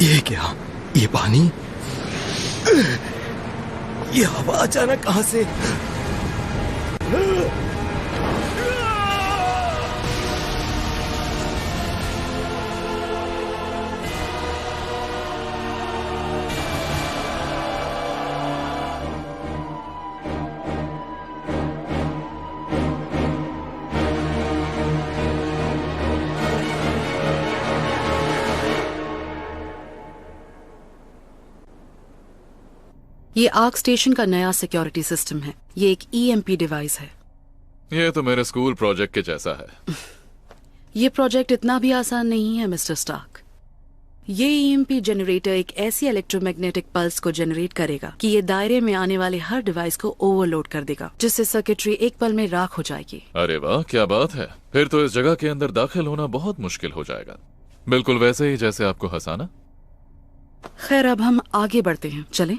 ये क्या? ये पानी? ये हवा अचानक कहां से? ये आर्क स्टेशन का नया सिक्योरिटी सिस्टम है। ये एक EMP डिवाइस है। ये तो मेरे स्कूल प्रोजेक्ट के जैसा है। ये प्रोजेक्ट इतना भी आसान नहीं है मिस्टर स्टार्क। ये EMP जनरेटर एक ऐसी इलेक्ट्रोमैग्नेटिक पल्स को जनरेट करेगा कि ये दायरे में आने वाले हर डिवाइस को ओवरलोड कर देगा, जिससे सर्किटरी एक पल में राख हो जाएगी। अरे वाह, क्या बात है। फिर तो इस जगह के अंदर दाखिल होना बहुत मुश्किल हो जाएगा। बिल्कुल वैसे ही जैसे आपको हंसाना। खैर, अब हम आगे बढ़ते हैं, चलें?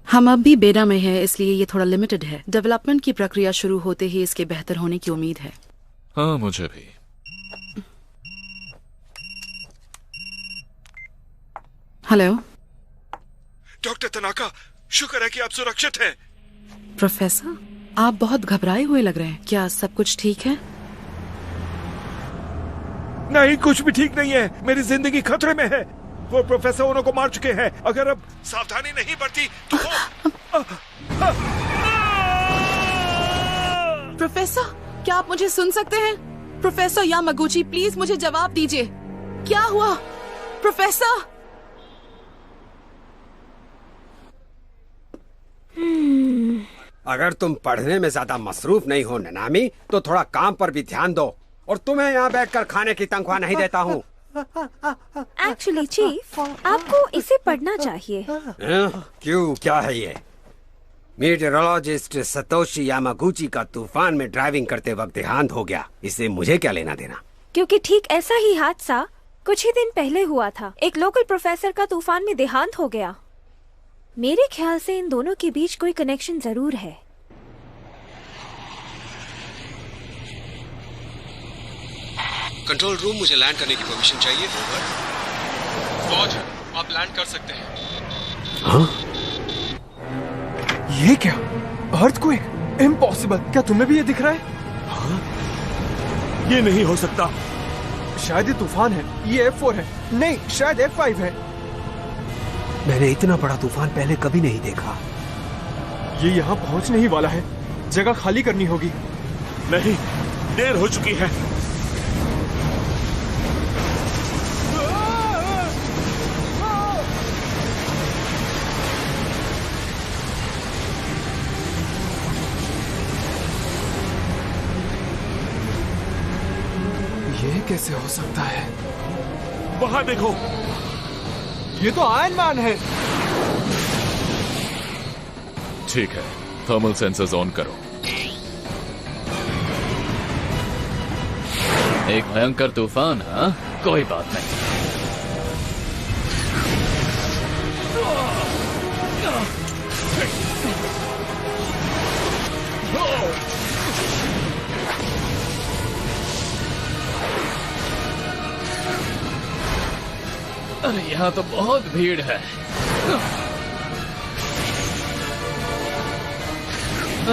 हम अब भी बेडा में हैं, इसलिए ये थोड़ा लिमिटेड है। डेवलपमेंट की प्रक्रिया शुरू होते ही इसके बेहतर होने की उम्मीद है। हाँ, मुझे भी। हेलो डॉक्टर तनाका, शुक्र है कि आप सुरक्षित हैं। प्रोफेसर, आप बहुत घबराए हुए लग रहे हैं। क्या सब कुछ ठीक है? नहीं, कुछ भी ठीक नहीं है। मेरी जिंदगी खतरे में है। वो प्रोफेसर उनको मार चुके हैं। अगर अब सावधानी नहीं बरती तो प्रोफेसर, क्या आप मुझे सुन सकते हैं? प्रोफेसर यामागुची, प्लीज मुझे जवाब दीजिए। क्या हुआ प्रोफेसर? अगर तुम पढ़ने में ज्यादा मसरूफ नहीं हो ननामी, तो थोड़ा काम पर भी ध्यान दो। और तुम्हें यहाँ बैठकर खाने की तनख्वाह नहीं देता हूँ। एक्चुअली चीफ, आपको इसे पढ़ना चाहिए। क्यों, क्या है ये? मीटरोलॉजिस्ट सतोशी यामागुची का तूफान में ड्राइविंग करते वक्त देहांत हो गया। इससे मुझे क्या लेना देना? क्योंकि ठीक ऐसा ही हादसा कुछ ही दिन पहले हुआ था। एक लोकल प्रोफेसर का तूफान में देहांत हो गया। मेरे ख्याल से इन दोनों के बीच कोई कनेक्शन जरूर है। कंट्रोल रूम, मुझे लैंड करने की परमिशन चाहिए। फौज, आप लैंड कर सकते हैं। हाँ? ये क्या? अर्थक्वेक? इम्पॉसिबल। क्या तुम्हें भी ये दिख रहा है? हाँ? ये नहीं हो सकता। शायद ये तूफान है। ये F4 है। नहीं, शायद F5 है। मैंने इतना बड़ा तूफान पहले कभी नहीं देखा। ये यहाँ पहुँचने ही वाला है। जगह खाली करनी होगी। नहीं, देर हो चुकी है। ये कैसे हो सकता है? वहां देखो, ये तो आयरन मैन है। ठीक है, थर्मल सेंसर्स ऑन करो। एक भयंकर तूफान, हाँ? कोई बात नहीं। अरे यहाँ तो बहुत भीड़ है।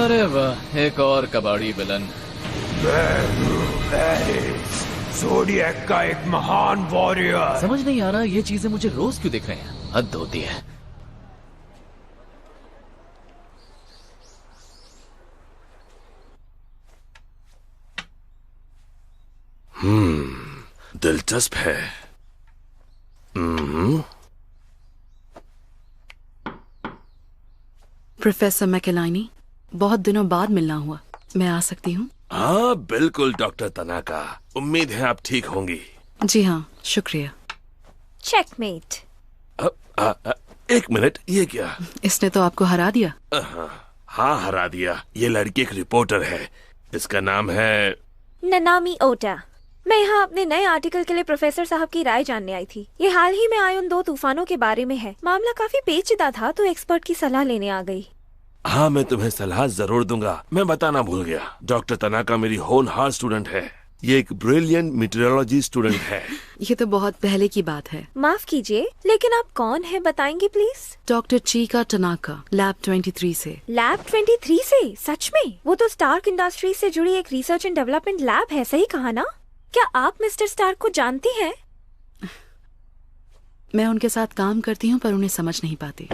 अरे वाह, एक और कबाड़ी विलन। ज़ोडिएक का एक महान वॉरियर। समझ नहीं आ रहा ये चीजें मुझे रोज क्यों दिख रही हैं। हद होती है। दिलचस्प है। प्रोफेसर मैकेलानी, बहुत दिनों बाद मिलना हुआ। मैं आ सकती हूँ? हाँ बिल्कुल डॉक्टर तनाका, उम्मीद है आप ठीक होंगी। जी हाँ, शुक्रिया। चेकमेट। एक मिनट, ये क्या? इसने तो आपको हरा दिया। हाँ, हरा दिया। ये लड़की एक रिपोर्टर है, इसका नाम है ननामी ओटा। मैं यहाँ अपने नए आर्टिकल के लिए प्रोफेसर साहब की राय जानने आई थी। ये हाल ही में आए उन 2 तूफानों के बारे में है। मामला काफी पेचीदा था तो एक्सपर्ट की सलाह लेने आ गई। हाँ, मैं तुम्हें सलाह जरूर दूंगा। मैं बताना भूल गया, डॉक्टर तनाका मेरी होनहार स्टूडेंट है। ये एक ब्रिलियंट मीटरोलॉजी स्टूडेंट है। ये तो बहुत पहले की बात है। माफ कीजिए, लेकिन आप कौन है बताएंगे प्लीज? डॉक्टर चीका टनाका, लैब 23 से। लैब 23 से? सच में? वो तो स्टार्क इंडस्ट्रीज से जुड़ी एक रिसर्च एंड डेवलपमेंट लैब है, सही कहा ना? क्या आप मिस्टर स्टार्क को जानती हैं? मैं उनके साथ काम करती हूँ पर उन्हें समझ नहीं पाती।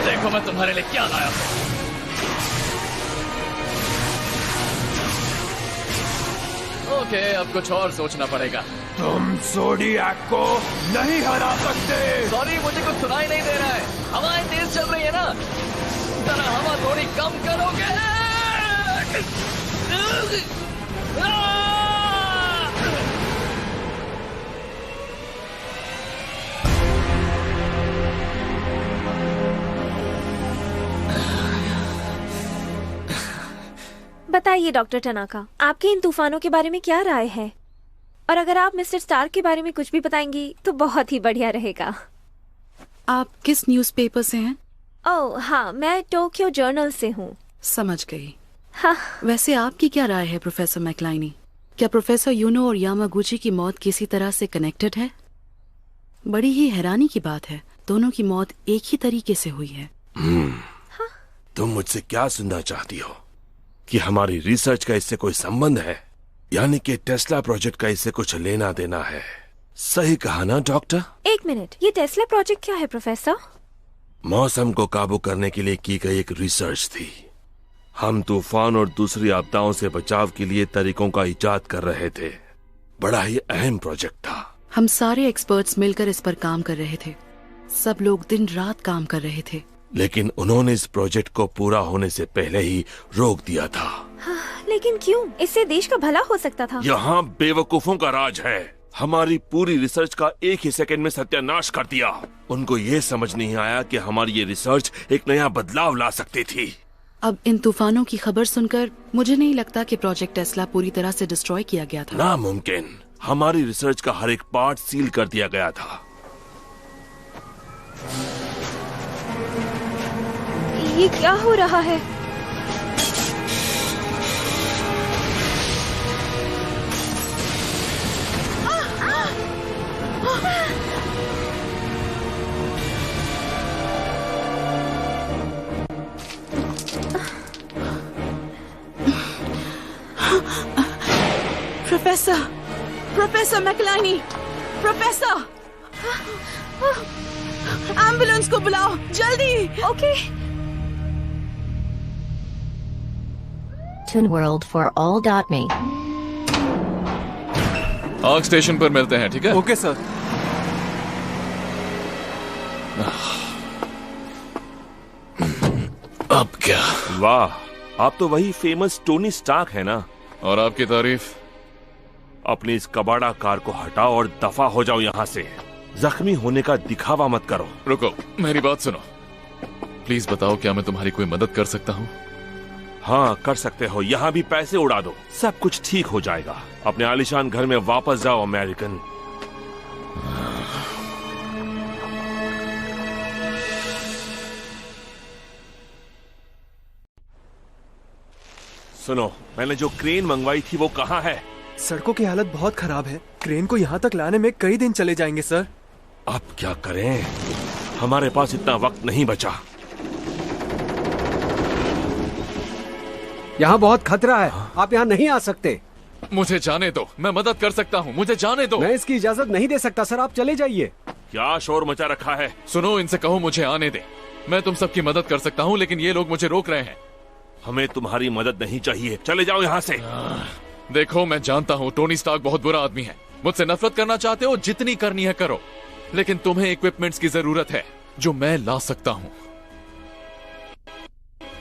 देखो मैं तुम्हारे लिए क्या लाया हूं। ओके, अब कुछ और सोचना पड़ेगा। तुम ज़ोडिएक को नहीं हरा सकते। सॉरी, मुझे कुछ सुनाई नहीं दे रहा है। हवाएं तेज चल रही है ना, जरा हवा थोड़ी कम करोगे? बताइए डॉक्टर टनाका, आपके इन तूफानों के बारे में क्या राय है? और अगर आप मिस्टर स्टार्क के बारे में कुछ भी बताएंगी तो बहुत ही बढ़िया रहेगा। आप किस न्यूज़पेपर से हैं? ओह हाँ, मैं टोक्यो जर्नल से हूँ। समझ गई। हाँ। वैसे आपकी क्या राय है प्रोफेसर मैकलाइनी? क्या प्रोफेसर यूनो और यामागुची की मौत किसी तरह से कनेक्टेड है? बड़ी ही हैरानी की बात है, दोनों की मौत एक ही तरीके से हुई है। हाँ? तुम मुझसे क्या सुनना चाहती हो? कि हमारी रिसर्च का इससे कोई संबंध है? यानी कि टेस्ला प्रोजेक्ट का इससे कुछ लेना देना है? सही कहा ना डॉक्टर? एक मिनट, ये टेस्ला प्रोजेक्ट क्या है प्रोफेसर? मौसम को काबू करने के लिए की गई एक रिसर्च थी। हम तूफान और दूसरी आपदाओं से बचाव के लिए तरीकों का इजाद कर रहे थे। बड़ा ही अहम प्रोजेक्ट था। हम सारे एक्सपर्ट्स मिलकर इस पर काम कर रहे थे। सब लोग दिन रात काम कर रहे थे। लेकिन उन्होंने इस प्रोजेक्ट को पूरा होने से पहले ही रोक दिया था। हाँ, लेकिन क्यों? इससे देश का भला हो सकता था। यहाँ बेवकूफों का राज है। हमारी पूरी रिसर्च का एक ही सेकंड में सत्यानाश कर दिया। उनको ये समझ नहीं आया कि हमारी ये रिसर्च एक नया बदलाव ला सकती थी। अब इन तूफानों की खबर सुनकर मुझे नहीं लगता कि प्रोजेक्ट टेस्ला पूरी तरह से डिस्ट्रॉय किया गया था। नामुमकिन। हमारी रिसर्च का हर एक पार्ट सील कर दिया गया था। ये क्या हो रहा है? प्रोफेसर मैकलाइनी, प्रोफेसर, एम्बुलेंस को बुलाओ जल्दी। ओके। TuneWorld4all.me। आग स्टेशन पर मिलते हैं, ठीक है? Okay sir. अब क्या? वाह, आप तो वही फेमस टोनी स्टार्क है ना? और आपकी तारीफ? अपनी इस कबाड़ा कार को हटाओ और दफा हो जाओ यहाँ से। जख्मी होने का दिखावा मत करो। रुको, मेरी बात सुनो। प्लीज बताओ, क्या मैं तुम्हारी कोई मदद कर सकता हूँ? हाँ, कर सकते हो। यहाँ भी पैसे उड़ा दो, सब कुछ ठीक हो जाएगा। अपने आलीशान घर में वापस जाओ अमेरिकन। सुनो, मैंने जो क्रेन मंगवाई थी वो कहाँ है? सड़कों की हालत बहुत खराब है। क्रेन को यहाँ तक लाने में कई दिन चले जाएंगे सर। अब क्या करें? हमारे पास इतना वक्त नहीं बचा। यहाँ बहुत खतरा है, आप यहाँ नहीं आ सकते। मुझे जाने दो, मैं मदद कर सकता हूँ, मुझे जाने दो। मैं इसकी इजाजत नहीं दे सकता सर, आप चले जाइए। क्या शोर मचा रखा है? सुनो, इनसे कहो मुझे आने दे। मैं तुम सबकी मदद कर सकता हूँ, लेकिन ये लोग मुझे रोक रहे हैं। हमें तुम्हारी मदद नहीं चाहिए, चले जाओ यहाँ से। देखो, मैं जानता हूँ टोनी स्टार्क बहुत बुरा आदमी है। मुझसे नफरत करना चाहते हो, जितनी करनी है करो, लेकिन तुम्हें इक्विपमेंट्स की जरूरत है। जो मैं ला सकता हूं।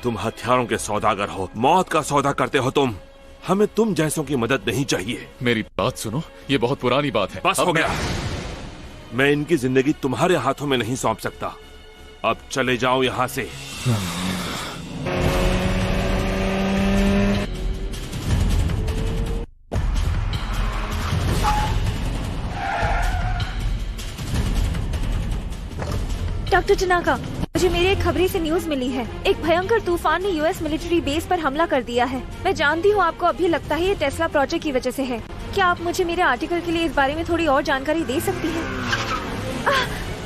तुम हथियारों के सौदागर हो, मौत का सौदा करते हो तुम। हमें तुम जैसों की मदद नहीं चाहिए। मेरी बात सुनो, ये बहुत पुरानी बात है। बस हो गया। मैं इनकी जिंदगी तुम्हारे हाथों में नहीं सौंप सकता। अब चले जाओ यहां से। डॉक्टर टनाका, मुझे मेरे एक खबरी से न्यूज मिली है। एक भयंकर तूफान ने यूएस मिलिट्री बेस पर हमला कर दिया है। मैं जानती हूँ आपको अभी लगता है ये टेस्ला प्रोजेक्ट की वजह से है। क्या आप मुझे मेरे आर्टिकल के लिए इस बारे में थोड़ी और जानकारी दे सकती हैं?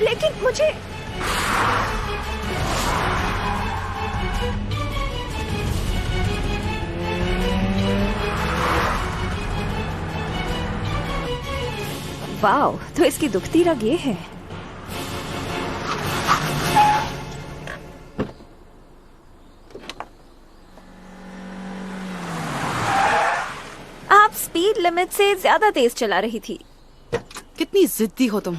लेकिन मुझे वाओ, तो इसकी दुखती रग ये है। आप स्पीड लिमिट से ज्यादा तेज चला रही थी। कितनी जिद्दी हो तुम।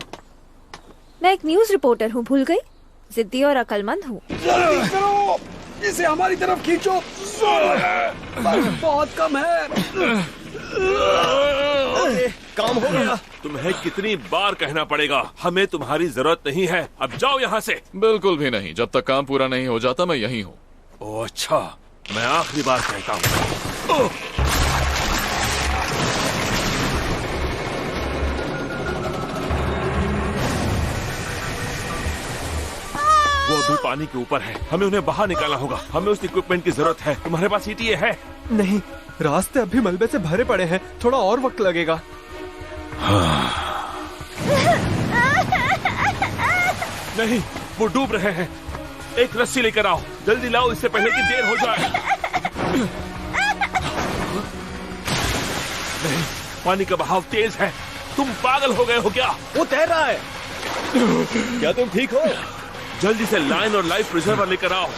मैं एक न्यूज रिपोर्टर हूँ, भूल गई? जिद्दी और अक्लमंद हूँ। इसे हमारी तरफ खींचो। बहुत कम है। काम हो गया। तुम्हें कितनी बार कहना पड़ेगा, हमें तुम्हारी जरूरत नहीं है। अब जाओ यहाँ से। बिल्कुल भी नहीं, जब तक काम पूरा नहीं हो जाता मैं यहीं हूँ। ओह अच्छा, मैं आखिरी बार कहता हूँ। वो अभी पानी के ऊपर है, हमें उन्हें बाहर निकालना होगा। हमें उस इक्विपमेंट की जरूरत है। तुम्हारे पास ETA है? नहीं, रास्ते अभी मलबे से भरे पड़े हैं, थोड़ा और वक्त लगेगा। नहीं, वो डूब रहे हैं। एक रस्सी लेकर आओ, जल्दी लाओ, इससे पहले कि देर हो जाए। नहीं, पानी का बहाव तेज है। तुम पागल हो गए हो क्या? वो तैर रहा है। क्या तुम ठीक हो? जल्दी से लाइन और लाइफ प्रिजर्वर लेकर आओ।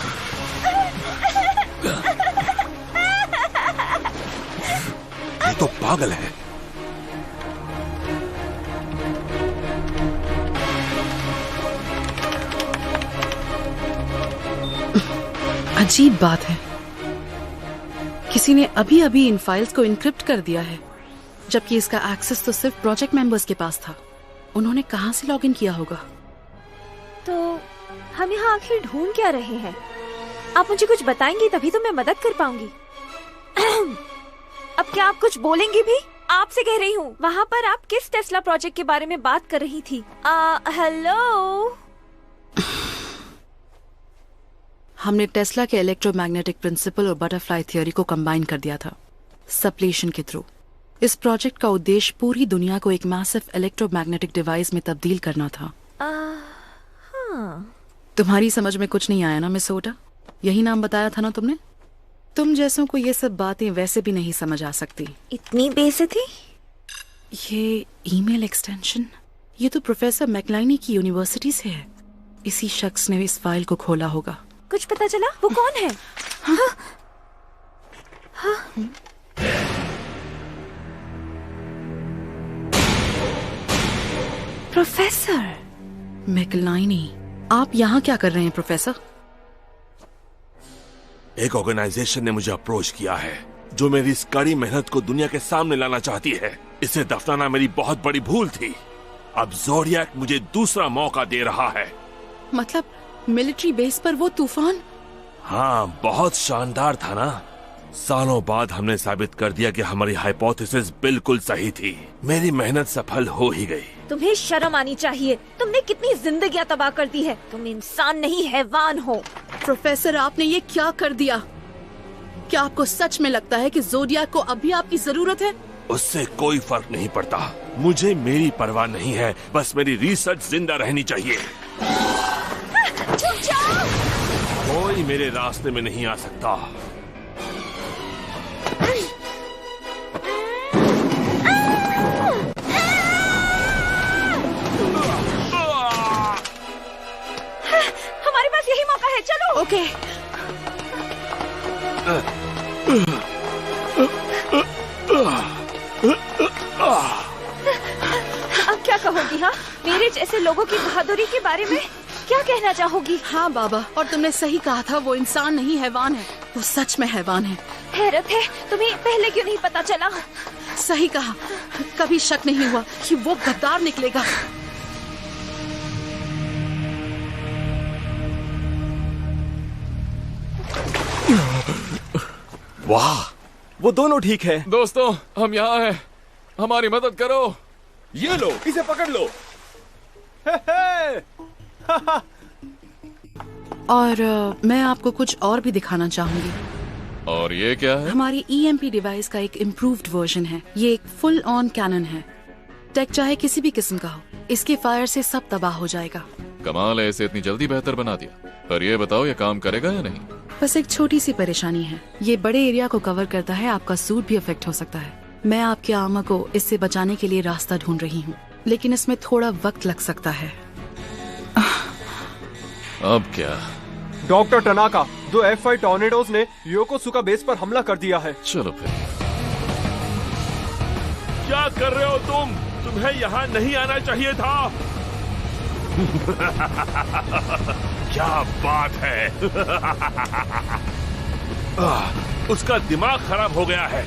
ये तो पागल है। अजीब बात है, किसी ने अभी अभी इन फाइल्स को इनक्रिप्ट कर दिया है, जबकि इसका एक्सेस तो सिर्फ प्रोजेक्ट मेंबर्स के पास था। उन्होंने कहां से लॉगिन किया होगा? तो हम यहाँ आखिर ढूंढ क्या रहे हैं? आप मुझे कुछ बताएंगी तभी तो मैं मदद कर पाऊंगी। अब क्या आप कुछ बोलेंगी भी? आपसे कह रही हूँ, वहाँ पर आप किस टेस्ला प्रोजेक्ट के बारे में बात कर रही थी? हेलो। हमने टेस्ला के इलेक्ट्रोमैग्नेटिक प्रिंसिपल और बटरफ्लाई थ्योरी को कंबाइन कर दिया था सप्लेशन के थ्रू। इस प्रोजेक्ट का उद्देश्य पूरी दुनिया को एक मैसिव इलेक्ट्रोमैग्नेटिक डिवाइस में तब्दील करना था। तुम्हारी समझ में कुछ नहीं आया ना मिस ओटा? यही नाम बताया था ना तुमने? तुम जैसों को ये सब बातें वैसे भी नहीं समझ आ सकती। इतनी बेइज्जती? ये ईमेल एक्सटेंशन, ये तो प्रोफेसर मैकलाइनी की यूनिवर्सिटी से है। इसी शख्स ने इस फाइल को खोला होगा। कुछ पता चला? वो कौन है? हाँ? हाँ? प्रोफेसर मैकलाइनी, आप यहाँ क्या कर रहे हैं प्रोफेसर? एक ऑर्गेनाइजेशन ने मुझे अप्रोच किया है जो मेरी इस कड़ी मेहनत को दुनिया के सामने लाना चाहती है। इसे दफनाना मेरी बहुत बड़ी भूल थी। अब ज़ोडिएक मुझे दूसरा मौका दे रहा है। मतलब मिलिट्री बेस पर वो तूफान? हाँ, बहुत शानदार था ना। सालों बाद हमने साबित कर दिया कि हमारी हाइपोथेसिस बिल्कुल सही थी। मेरी मेहनत सफल हो ही गई। तुम्हें शर्म आनी चाहिए। तुमने कितनी जिंदगियां तबाह कर दी है। तुम इंसान नहीं हैवान हो। प्रोफेसर, आपने ये क्या कर दिया? क्या आपको सच में लगता है कि ज़ोडिएक को अभी आपकी जरूरत है? उससे कोई फर्क नहीं पड़ता। मुझे मेरी परवाह नहीं है, बस मेरी रिसर्च जिंदा रहनी चाहिए। छुप जाओ। कोई मेरे रास्ते में नहीं आ सकता। हमारे पास यही मौका है, चलो। ओके। अब क्या कहोगी? हाँ, मेरे जैसे लोगों की बहादुरी के बारे में? क्या कहना चाहोगी? हाँ बाबा, और तुमने सही कहा था, वो इंसान नहीं हैवान है, वो सच में हैवान है। हैरत है, तुम्हें पहले क्यों नहीं पता चला? सही कहा, कभी शक नहीं हुआ कि वो गद्दार निकलेगा। वाह, वो दोनों ठीक है। दोस्तों, हम यहाँ हैं, हमारी मदद करो। ये लो, इसे पकड़ लो। और मैं आपको कुछ और भी दिखाना चाहूंगी। और ये क्या है? हमारी EMP डिवाइस का एक इम्प्रूव्ड वर्जन है। ये एक फुल ऑन कैनन है। टेक चाहे किसी भी किस्म का हो, इसके फायर से सब तबाह हो जाएगा। कमाल है, इसे इतनी जल्दी बेहतर बना दिया। पर ये बताओ, ये काम करेगा या नहीं? बस एक छोटी सी परेशानी है, ये बड़े एरिया को कवर करता है, आपका सूट भी अफेक्ट हो सकता है। मैं आपके आर्मर को इससे बचाने के लिए रास्ता ढूंढ रही हूँ, लेकिन इसमें थोड़ा वक्त लग सकता है। अब क्या? डॉक्टर टनाका, 2 F5 टॉर्नेडोज ने योकोसुका बेस पर हमला कर दिया है। चलो फिर। क्या कर रहे हो तुम? तुम्हें यहाँ नहीं आना चाहिए था। क्या बात है। उसका दिमाग खराब हो गया है।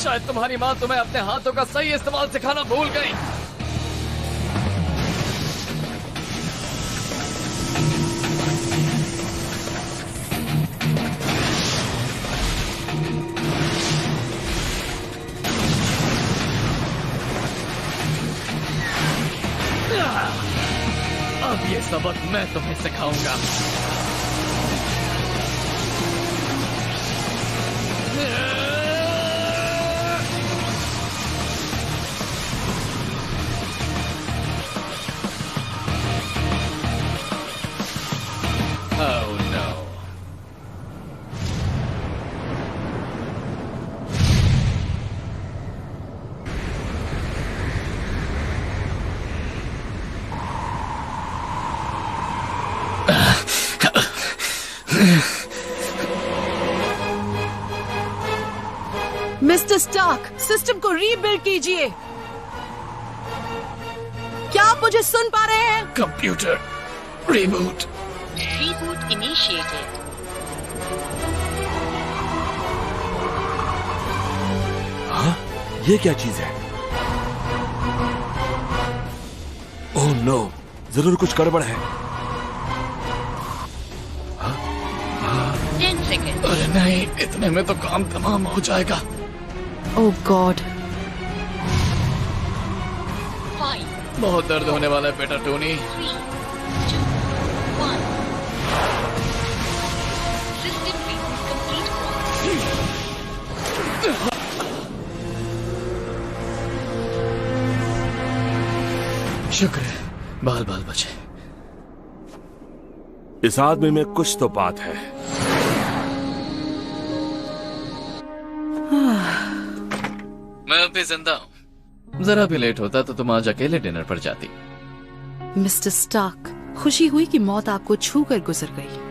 शायद तुम्हारी माँ तुम्हें अपने हाथों का सही इस्तेमाल सिखाना भूल गई। अब ये सबक मैं तुम्हें सिखाऊंगा। Oh no. Mister Stark, system को रीबिल्ड कीजिए। क्या आप मुझे सुन पा रहे हैं? Computer reboot. Reboot initiated. हाँ? ये क्या चीज है? ओह नो, जरूर कुछ गड़बड़ है। 10 seconds. अरे नहीं, इतने में तो काम तमाम हो जाएगा। ओह गॉड, 5, बहुत दर्द होने वाला है बेटा टोनी। 3, 2, 1. System reboot complete. शुक्र है, बाल बाल बचे। इस आदमी में कुछ तो बात है। मैं अब भी जिंदा हूँ। जरा भी लेट होता तो तुम आज अकेले डिनर पर जाती। मिस्टर स्टार्क, खुशी हुई कि मौत आपको छू कर गुजर गई।